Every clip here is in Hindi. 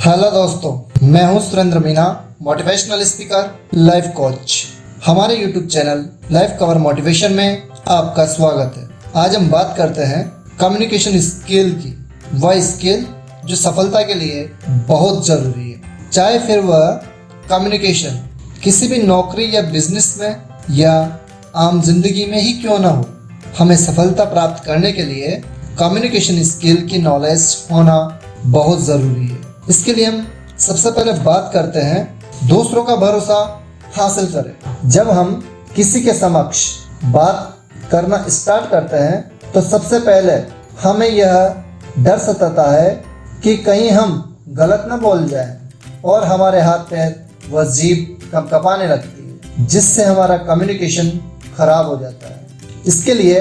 हेलो दोस्तों, मैं हूं Surendra Meena, motivational speaker, life coach. हमारे YouTube channel life cover motivation में आपका स्वागत है। आज हम बात करते हैं कम्युनिकेशन स्किल की, वह स्किल जो सफलता के लिए बहुत ज़रूरी है। चाहे फिर वह कम्युनिकेशन किसी भी नौकरी या बिजनेस में या आम जिंदगी में ही क्यों ना हो, हमें सफलता प्राप्त करने के लिए कम्युनिकेशन स्किल की नॉलेज होना बहुत ज़रूरी है। इसके लिए हम सबसे पहले बात करते हैं दूसरों का भरोसा हासिल करें। जब हम किसी के समक्ष बात करना स्टार्ट करते हैं तो सबसे पहले हमें यह डर सताता है कि कहीं हम गलत ना बोल जाएं और हमारे हाथ पैर व जीभ कँपकँपाने लगती है, जिससे हमारा कम्युनिकेशन खराब हो जाता है। इसके लिए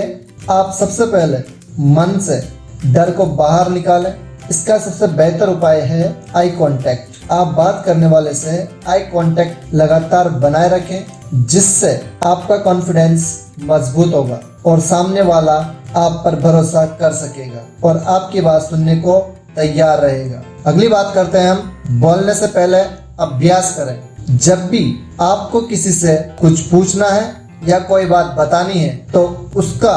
आप सबसे पहले मन से डर को बाहर निकालें। इसका सबसे बेहतर उपाय है आई कांटेक्ट। आप बात करने वाले से आई कांटेक्ट लगातार बनाए रखें, जिससे आपका कॉन्फिडेंस मजबूत होगा और सामने वाला आप पर भरोसा कर सकेगा और आपकी बात सुनने को तैयार रहेगा। अगली बात करते हैं हम बोलने से पहले अभ्यास करें। जब भी आपको किसी से कुछ पूछना है या कोई बात बतानी है तो उसका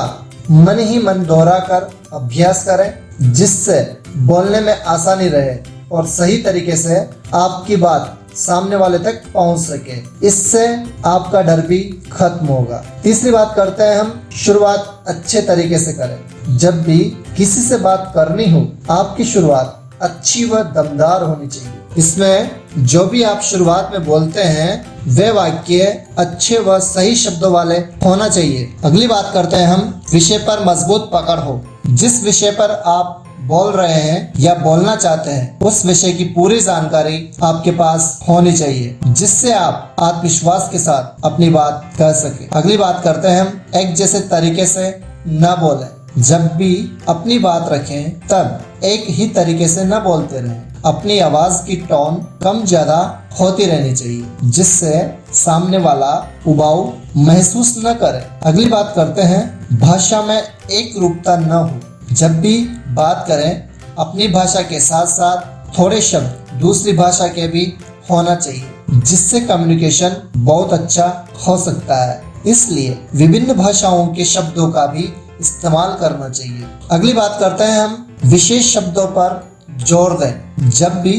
मन ही मन दोहरा कर अभ्यास करें, जिससे बोलने में आसानी रहे और सही तरीके से आपकी बात सामने वाले तक पहुंच सके। इससे आपका डर भी खत्म होगा। तीसरी बात करते हैं हम शुरुआत अच्छे तरीके से करें। जब भी किसी से बात करनी हो, आपकी शुरुआत अच्छी व दमदार होनी चाहिए। इसमें जो भी आप शुरुआत में बोलते हैं वे वाक्य अच्छे व सही शब्दों वाले होना चाहिए। अगली बात करते हैं हम विषय पर मजबूत पकड़ हो। जिस विषय पर आप बोल रहे हैं या बोलना चाहते हैं, उस विषय की पूरी जानकारी आपके पास होनी चाहिए, जिससे आप आत्मविश्वास के साथ अपनी बात कह सके। अगली बात करते हैं हम एक जैसे तरीके से न बोलें। जब भी अपनी बात रखें तब एक ही तरीके से न बोलते रहें। अपनी आवाज की टोन कम ज्यादा होती रहनी चाहिए, जिससे सामने वाला उबाऊ महसूस न करे। अगली बात करते हैं भाषा में एक रूपता न हो। जब भी बात करें अपनी भाषा के साथ साथ थोड़े शब्द दूसरी भाषा के भी होना चाहिए, जिससे कम्युनिकेशन बहुत अच्छा हो सकता है। इसलिए विभिन्न भाषाओं के शब्दों का भी इस्तेमाल करना चाहिए। अगली बात करते हैं हम विशेष शब्दों पर जोर दें। जब भी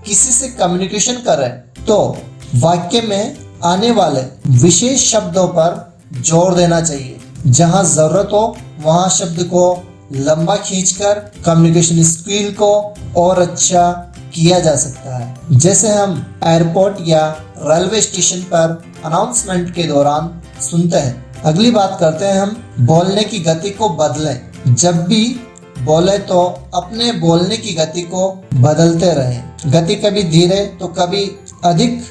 किसी से कम्युनिकेशन करें तो वाक्य में आने वाले विशेष शब्दों पर जोर देना चाहिए। जहां जरूरत हो वहां शब्द को लंबा खींचकर कम्युनिकेशन स्किल को और अच्छा किया जा सकता है। जैसे हम एयरपोर्ट या रेलवे स्टेशन पर अनाउंसमेंट के दौरान सुनते हैं। अगली बात करते हैं हम बोलने की गति को बदलें। जब भी बोले तो अपने बोलने की गति को बदलते रहें। गति कभी धीरे तो कभी अधिक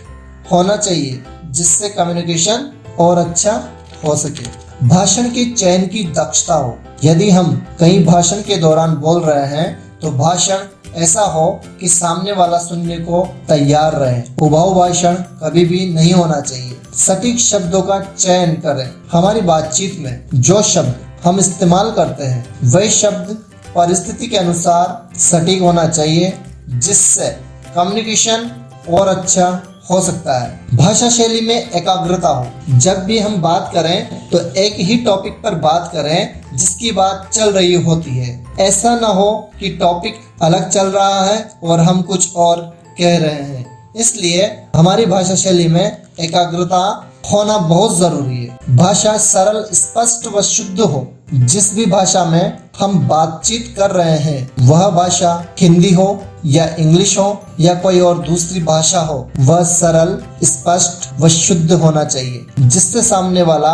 होना चाहिए, जिससे कम्युनिकेशन और अच्छा हो सके। भाषण के चयन की दक्षता हो। यदि हम कहीं भाषण के दौरान बोल रहे हैं तो भाषण ऐसा हो कि सामने वाला सुनने को तैयार रहे। उबाऊ भाषण कभी भी नहीं होना चाहिए। सटीक शब्दों का चयन करें। हमारी बातचीत में जो शब्द हम इस्तेमाल करते हैं वही शब्द परिस्थिति के अनुसार सटीक होना चाहिए, जिससे कम्युनिकेशन और अच्छा हो सकता है। भाषा शैली में एकाग्रता हो। जब भी हम बात करें तो एक ही टॉपिक पर बात करें जिसकी बात चल रही होती है। ऐसा ना हो कि टॉपिक अलग चल रहा है और हम कुछ और कह रहे हैं। इसलिए हमारी भाषा शैली में एकाग्रता होना बहुत जरूरी है। भाषा सरल, स्पष्ट व शुद्ध हो। जिस भी भाषा में हम बातचीत कर रहे हैं, वह भाषा हिंदी हो या इंग्लिश हो या कोई और दूसरी भाषा हो, वह सरल, स्पष्ट व शुद्ध होना चाहिए, जिससे सामने वाला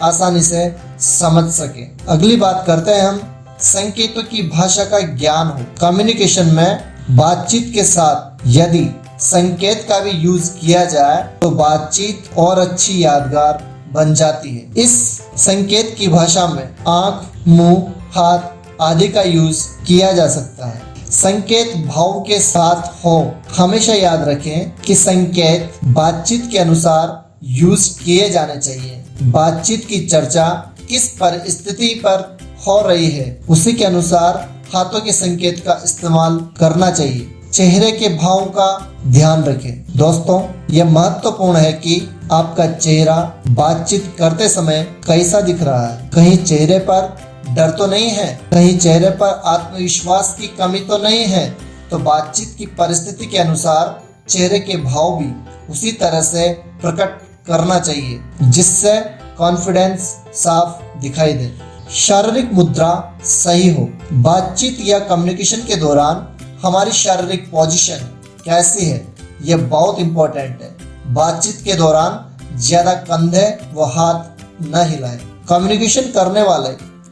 आसानी से समझ सके। अगली बात करते हैं हम संकेतों की भाषा का ज्ञान हो। कम्युनिकेशन में बातचीत के साथ यदि संकेत का भी यूज किया जाए तो बातचीत और अच्छी यादगार बन जाती है। इस संकेत की भाषा में आंख, मुंह, हाथ आदि का यूज किया जा सकता है। संकेत भाव के साथ हो। हमेशा याद रखें कि संकेत बातचीत के अनुसार यूज किए जाने चाहिए। बातचीत की चर्चा किस परिस्थिति पर हो रही है, उसी के अनुसार हाथों के संकेत का इस्तेमाल करना चाहिए। चेहरे के भाव का ध्यान रखें। दोस्तों, यह महत्वपूर्ण है कि आपका चेहरा बातचीत करते समय कैसा दिख रहा है। कहीं चेहरे पर डर तो नहीं है, कहीं चेहरे पर आत्मविश्वास की कमी तो नहीं है। तो बातचीत की परिस्थिति के अनुसार चेहरे के भाव भी उसी तरह से प्रकट करना चाहिए जिससे कॉन्फिडेंस साफ दिखाई दे। शारीरिक मुद्रा सही हो। बातचीत या कम्युनिकेशन के दौरान हमारी शारीरिक पोजीशन कैसी है, यह बहुत इंपॉर्टेंट है। बातचीत के दौरान ज्यादा कंधे व हाथ न हिलाएं। कम्युनिकेशन करने वाले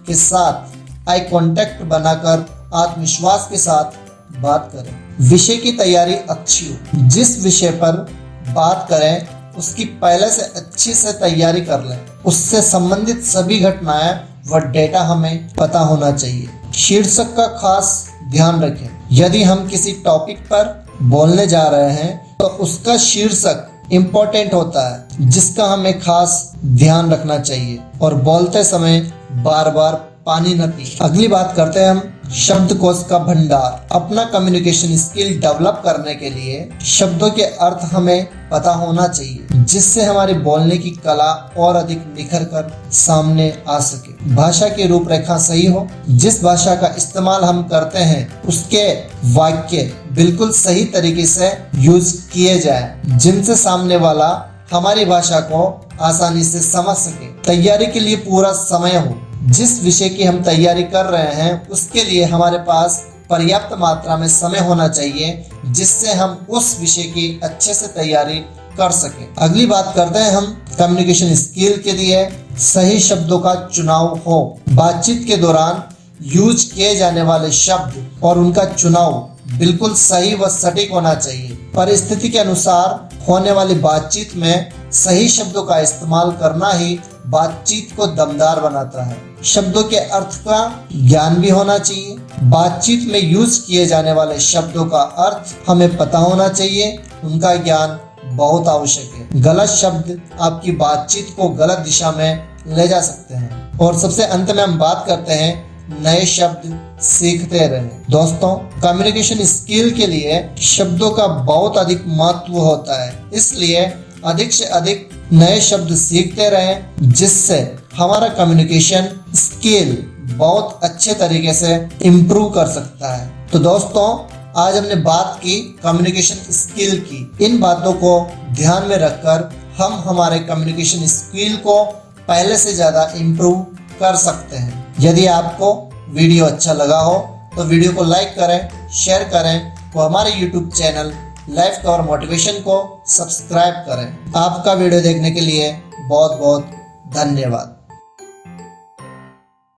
के साथ आई कांटेक्ट बनाकर आत्मविश्वास के साथ बात करें। विषय की तैयारी अच्छी हो। जिस विषय पर बात करें उसकी पहले से अच्छी से तैयारी कर लें। उससे संबंधित सभी घटनाएं व डेटा हमें पता होना चाहिए। शीर्षक का खास ध्यान रखें। यदि हम किसी टॉपिक पर बोलने जा रहे हैं तो उसका शीर्षक इम्पोर्टेंट होता है जिसका हमें खास ध्यान रखना चाहिए और बोलते समय बार बार पानी न पी। अगली बात करते हैं हम शब्दकोश का भंडार। अपना कम्युनिकेशन स्किल डेवलप करने के लिए शब्दों के अर्थ हमें पता होना चाहिए जिससे हमारी बोलने की कला और अधिक निखर कर सामने आ सके। भाषा की रूपरेखा सही हो। जिस भाषा का इस्तेमाल हम करते हैं उसके वाक्य बिल्कुल सही तरीके से यूज किए जाए जिनसे सामने वाला हमारी भाषा को आसानी से समझ सके। तैयारी के लिए पूरा समय हो। जिस विषय की हम तैयारी कर रहे हैं उसके लिए हमारे पास पर्याप्त मात्रा में समय होना चाहिए जिससे हम उस विषय की अच्छे से तैयारी कर सकें। अगली बात करते हैं हम कम्युनिकेशन स्किल के लिए सही शब्दों का चुनाव हो। बातचीत के दौरान यूज किए जाने वाले शब्द और उनका चुनाव बिल्कुल सही व सटीक होना चाहिए। परिस्थिति के अनुसार होने वाली बातचीत में सही शब्दों का इस्तेमाल करना ही बातचीत को दमदार बनाता है। शब्दों के अर्थ का ज्ञान भी होना चाहिए। बातचीत में यूज किए जाने वाले शब्दों का अर्थ हमें पता होना चाहिए। उनका ज्ञान बहुत आवश्यक है। गलत शब्द आपकी बातचीत को गलत दिशा में ले जा सकते हैं। और सबसे अंत में हम बात करते हैं नए शब्द सीखते रहें। दोस्तों, कम्युनिकेशन स्किल के लिए शब्दों का बहुत अधिक महत्व होता है, इसलिए अधिक से अधिक नए शब्द सीखते रहें जिससे हमारा कम्युनिकेशन स्किल बहुत अच्छे तरीके से इम्प्रूव कर सकता है। तो दोस्तों, आज हमने बात की कम्युनिकेशन स्किल की। इन बातों को ध्यान में रखकर हम हमारे कम्युनिकेशन स्किल को पहले से ज़्यादा इम्प्रूव कर सकते हैं। यदि आपको वीडियो अच्छा लगा हो तो वीडियो को लाइक करें, शेयर करें और हमारे YouTube channel life cover motivation को सब्सक्राइब करें। आपका वीडियो देखने के लिए बहुत बहुत धन्यवाद।